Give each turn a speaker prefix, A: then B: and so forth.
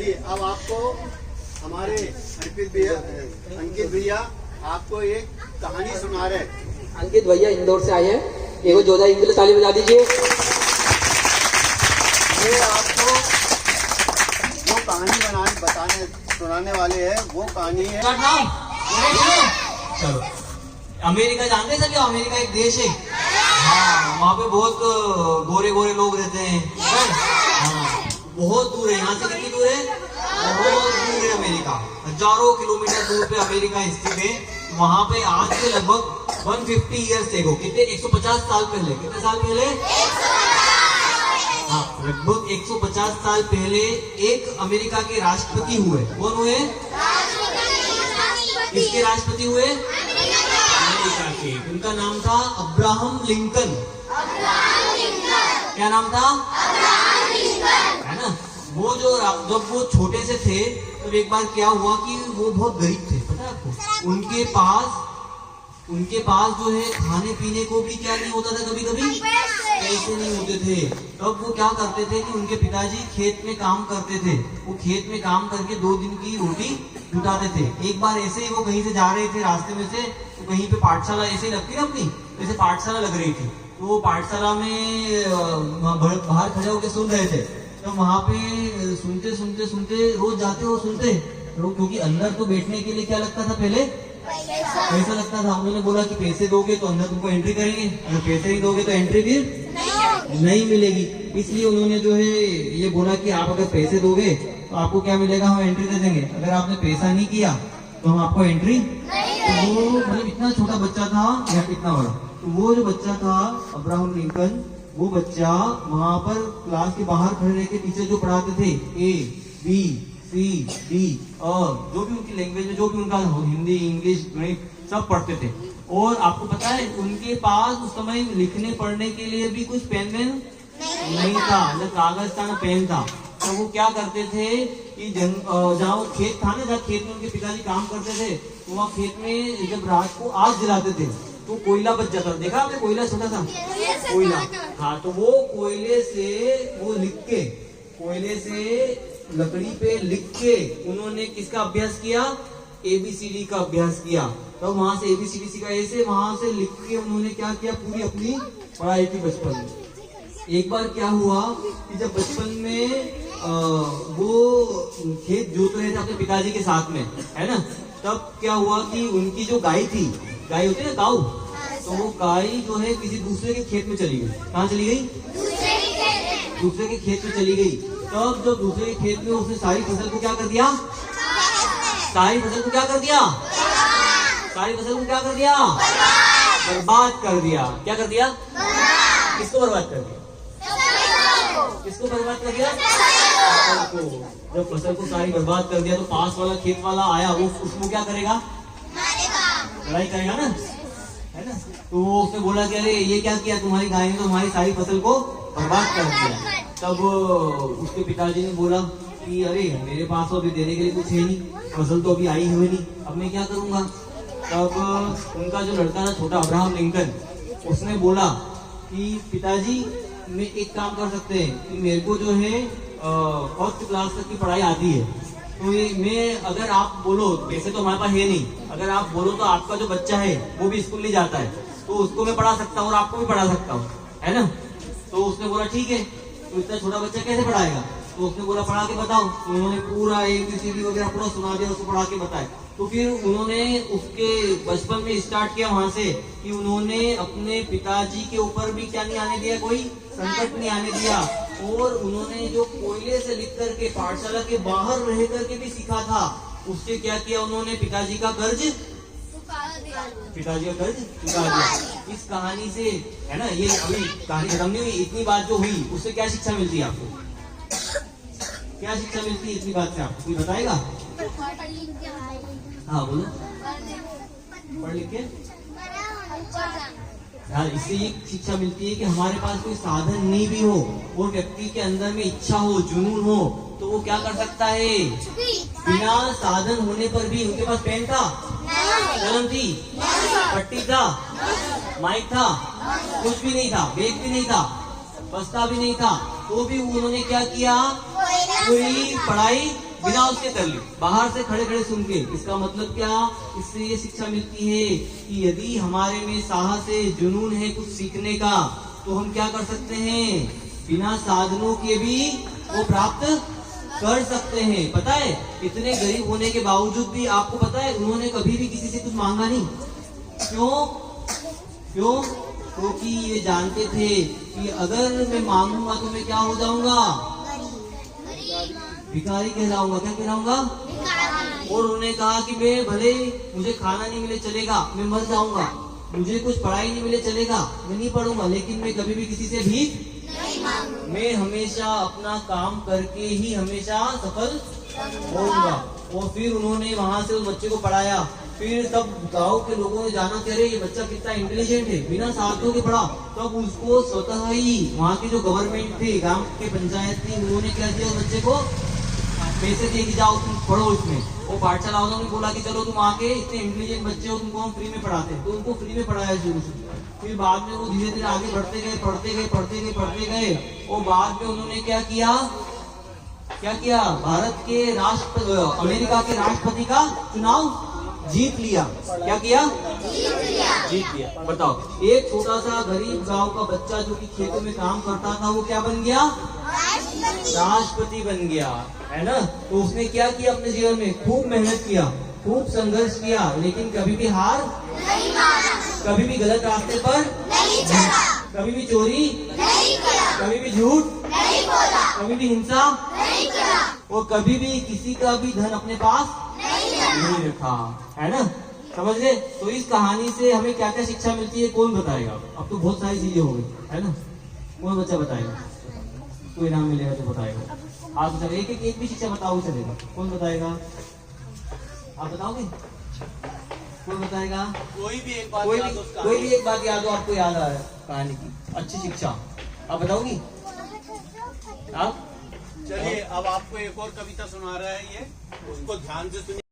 A: चलिए अब आपको हमारे अंकित भैया आपको एक कहानी सुना रहे।
B: अंकित भैया इंदौर से आए हैं, एक जोरदार इनके लिए ताली बजा दीजिए।
A: ये आपको जो कहानी सुनाने वाले हैं वो कहानी है।
C: चलो, अमेरिका जानते हैं क्या? अमेरिका एक देश है। हाँ, वहाँ पे बहुत गोरे गोरे लोग रहते हैं। हाँ, बहुत दूर है यहाँ से। कितनी दूर है? बहुत दूर है अमेरिका। हजारों किलोमीटर दूर पे अमेरिका स्थित है। वहाँ पे आज से लगभग 150 ईयर्स एगो, कितने 150 साल पहले, कितने साल पहले? हाँ, लगभग 150 साल पहले एक अमेरिका के राष्ट्रपति हुए। कौन हुए? किसके राष्ट्रपति हुए? अमेरिका के। उनका नाम था अब्राहम लिंकन। क्या नाम था? है ना? वो जब वो छोटे से थे तो एक बार क्या हुआ कि वो बहुत गरीब थे, पता है आपको? उनके पास जो है खाने पीने को भी क्या नहीं होता था, कभी कभी पैसे नहीं होते थे। तब वो क्या करते थे कि उनके पिताजी खेत में काम करते थे। वो खेत में काम करके 2 दिन की रोटी जुटाते थे। एक बार ऐसे ही वो कहीं से जा रहे थे, रास्ते में से तो कहीं पे पाठशाला ऐसे ही लगती ना अपनी, जैसे पाठशाला लग रही थी। तो वो पाठशाला में बाहर खड़े होकर सुन रहे थे। तो वहां पे सुनते रोज जाते हो सुनते, क्योंकि अंदर तो बैठने के लिए क्या लगता था पहले? पैसा लगता था। उन्होंने बोला कि पैसे दोगे तो अंदर तुमको एंट्री करेंगे, अगर पैसे नहीं दोगे तो एंट्री फिर नहीं मिलेगी। इसलिए उन्होंने जो है ये बोला कि आप अगर पैसे दोगे तो आपको क्या मिलेगा, हम एंट्री दे देंगे। अगर आपने पैसा नहीं किया तो हम आपको एंट्री। तो वो मतलब इतना छोटा बच्चा था या इतना बड़ा, तो वो जो बच्चा था अब्राहम लिंकन, वो बच्चा वहां पर क्लास के बाहर खड़े रह के टीचर जो पढ़ाते थे ABCD और जो भी उनकी लैंग्वेज में, जो भी उनका हिंदी इंग्लिश गणित सब पढ़ते थे। और आपको पता है उनके पास उस समय लिखने पढ़ने के लिए भी कुछ पेन नहीं था, न कागज था न पेन था। तो वो क्या करते थे कि जहाँ वो खेत था ना, जहाँ खेत में उनके पिताजी काम करते थे, तो वहाँ खेत में जब रात को आग जलाते थे तो कोयला बच जाता। देखा आपने कोयला? छोटा सा कोयला। हाँ, तो वो कोयले से वो लिख के, कोयले से लकड़ी पे लिख के उन्होंने किसका अभ्यास किया? ABCD का अभ्यास किया। तो वहां से ABCD सीखा। ऐसे वहां से लिख के उन्होंने क्या किया, पूरी अपनी पढ़ाई की बचपन में। एक बार क्या हुआ कि जब बचपन में वो खेत जोत रहे थे अपने पिताजी के साथ में, है ना, तब क्या हुआ कि उनकी जो गाय थी, गाय होती है ना, काऊ, तो वो गाय जो है किसी दूसरे के खेत में चली गई। कहाँ चली गई? दूसरे के खेत में चली गई। तब जब दूसरे के खेत में उसने सारी फसल को क्या कर दिया? सारी फसल को क्या कर दिया? सारी फसल को क्या कर दिया? बर्बाद कर दिया। क्या कर दिया? किसको बर्बाद कर दिया? किसको बर्बाद कर दिया? फसल को। जब फसल को सारी बर्बाद कर दिया तो पास वाला खेत वाला आया, वो उसको क्या करेगा? लड़ाई करेगा ना, है ना। तो वो उसने बोला कि अरे ये क्या किया तुम्हारी गाय ने, तो हमारी सारी फसल को बर्बाद कर दिया। तब उसके पिताजी ने बोला कि अरे मेरे पास तो अभी देने के लिए कुछ है नहीं, फसल तो अभी आई हुई नहीं, अब मैं क्या करूंगा। तब उनका जो लड़का था छोटा अब्राहम लिंकन, उसने बोला कि पिताजी मैं एक काम कर सकते हैं कि मेरे को जो है 4th क्लास तक की पढ़ाई आती है, तो मैं, अगर आप बोलो, पैसे तो हमारे पास है नहीं, अगर आप बोलो तो आपका जो बच्चा है वो भी स्कूल नहीं जाता है, तो उसको मैं पढ़ा सकता हूँ और आपको भी पढ़ा सकता हूँ, है ना। तो उसने बोला ठीक है। तो इतना छोटा बच्चा कैसे पढ़ाएगा? तो उसने बोला पढ़ा के बताओ। तो उन्होंने पूरा ABCD वगैरह पूरा सुना दिया, उसको पढ़ा के बताया। तो फिर उन्होंने उसके बचपन में स्टार्ट किया वहां से कि उन्होंने अपने पिताजी के ऊपर भी क्या नहीं आने दिया, कोई संकट नहीं आने दिया। और उन्होंने जो कोयले से लिख करके पाठशाला के बाहर रह करके भी सीखा था, उससे क्या किया उन्होंने? पिताजी का कर्ज चुका दिया। इस कहानी से, है ना, ये अभी कहानी खत्म नहीं हुई। इतनी बात जो हुई उससे क्या शिक्षा मिलती है आपको? क्या शिक्षा मिलती है इतनी बात से आपको? कोई बताएगा? हाँ बोलो। पढ़ लिख के यार, इससे ये शिक्षा मिलती है कि हमारे पास कोई साधन नहीं भी हो और व्यक्ति के अंदर में इच्छा हो, जुनून हो, तो वो क्या कर सकता है? बिना साधन होने पर भी। उनके पास पेन था, कलम थी, पट्टी था, माइक था, कुछ भी नहीं था, बैग भी नहीं था, बस्ता भी नहीं था, तो भी उन्होंने क्या किया? पूरी पढ़ाई बिना उसके कर ली, बाहर से खड़े खड़े सुन के। इसका मतलब क्या, इससे ये शिक्षा मिलती है कि यदि हमारे में साहस है, जुनून है कुछ सीखने का, तो हम क्या कर सकते हैं, बिना साधनों के भी वो प्राप्त कर सकते हैं। पता है, इतने गरीब होने के बावजूद भी आपको पता है उन्होंने कभी भी किसी से कुछ मांगा नहीं। क्यों? क्यों? क्योंकि ये जानते थे कि अगर मैं मांगूंगा तो मैं क्या हो जाऊंगा, भिखारी कहलाऊंगा। क्या कहलाऊंगा? और उन्होंने कहा कि मैं भले मुझे खाना नहीं मिले चलेगा, मैं मर जाऊंगा, मुझे कुछ पढ़ाई नहीं मिले चलेगा, मैं नहीं पढ़ूंगा, लेकिन मैं कभी भी किसी से भीख मैं हमेशा अपना काम करके ही हमेशा सफल होऊंगा। और फिर उन्होंने वहां से उस बच्चे को पढ़ाया। फिर तब गांव के लोगों ने जाना कि अरे ये बच्चा कितना इंटेलिजेंट है, बिना साथियों के पढ़ा। तब उसको स्वतः ही वहाँ के जो गवर्नमेंट थे, गांव के पंचायत थी, उन्होंने क्या किया, उस बच्चे को पैसे दिए कि जाओ तुम पढ़ो इसमें। वो पाठशाला वालों ने बोला कि चलो तुम आके इतने इंटेलिजेंट बच्चे हो, तुमको हम फ्री में पढ़ाते हैं। तो उनको फ्री में पढ़ाया शुरू से। फिर बाद में वो धीरे धीरे आगे बढ़ते गए, पढ़ते गए, पढ़ते गए, पढ़ते गए। और बाद में उन्होंने क्या किया, क्या किया, भारत के अमेरिका के राष्ट्रपति का चुनाव जीत लिया। क्या किया? जीत लिया। बताओ, एक छोटा सा गरीब गांव का बच्चा जो कि खेतों में काम करता था, वो क्या बन गया, राष्ट्रपति बन गया, है ना। तो उसने क्या किया अपने जीवन में, खूब मेहनत किया, खूब संघर्ष किया, लेकिन कभी भी हार नहीं माना, कभी भी गलत रास्ते पर नहीं चला, कभी भी चोरी नहीं किया, कभी भी झूठ नहीं बोला, कभी भी हिंसा नहीं किया, और कभी भी किसी का भी धन अपने पास नहीं रखा, है ना। समझ गए? तो इस कहानी से हमें क्या क्या शिक्षा मिलती है, कौन बताएगा? अब तो बहुत सारी चीजें हो गई, है ना। कौन बच्चा बताएगा? कोई इनाम मिलेगा तो बताएगा। आप चलो एक भी शिक्षा बताओ, चलेगा। कौन बताएगा? आप बताओगे? कौन बताएगा?
A: कोई भी एक बात
C: कोई
A: याद
C: भी
A: हो उसका।
C: कोई भी एक बात याद हो, आपको याद आ रहा है कहानी की अच्छी शिक्षा, आप बताओगी? आप
A: चलिए, अब आपको एक और कविता सुना रहा है, ये उसको ध्यान से सुनिए।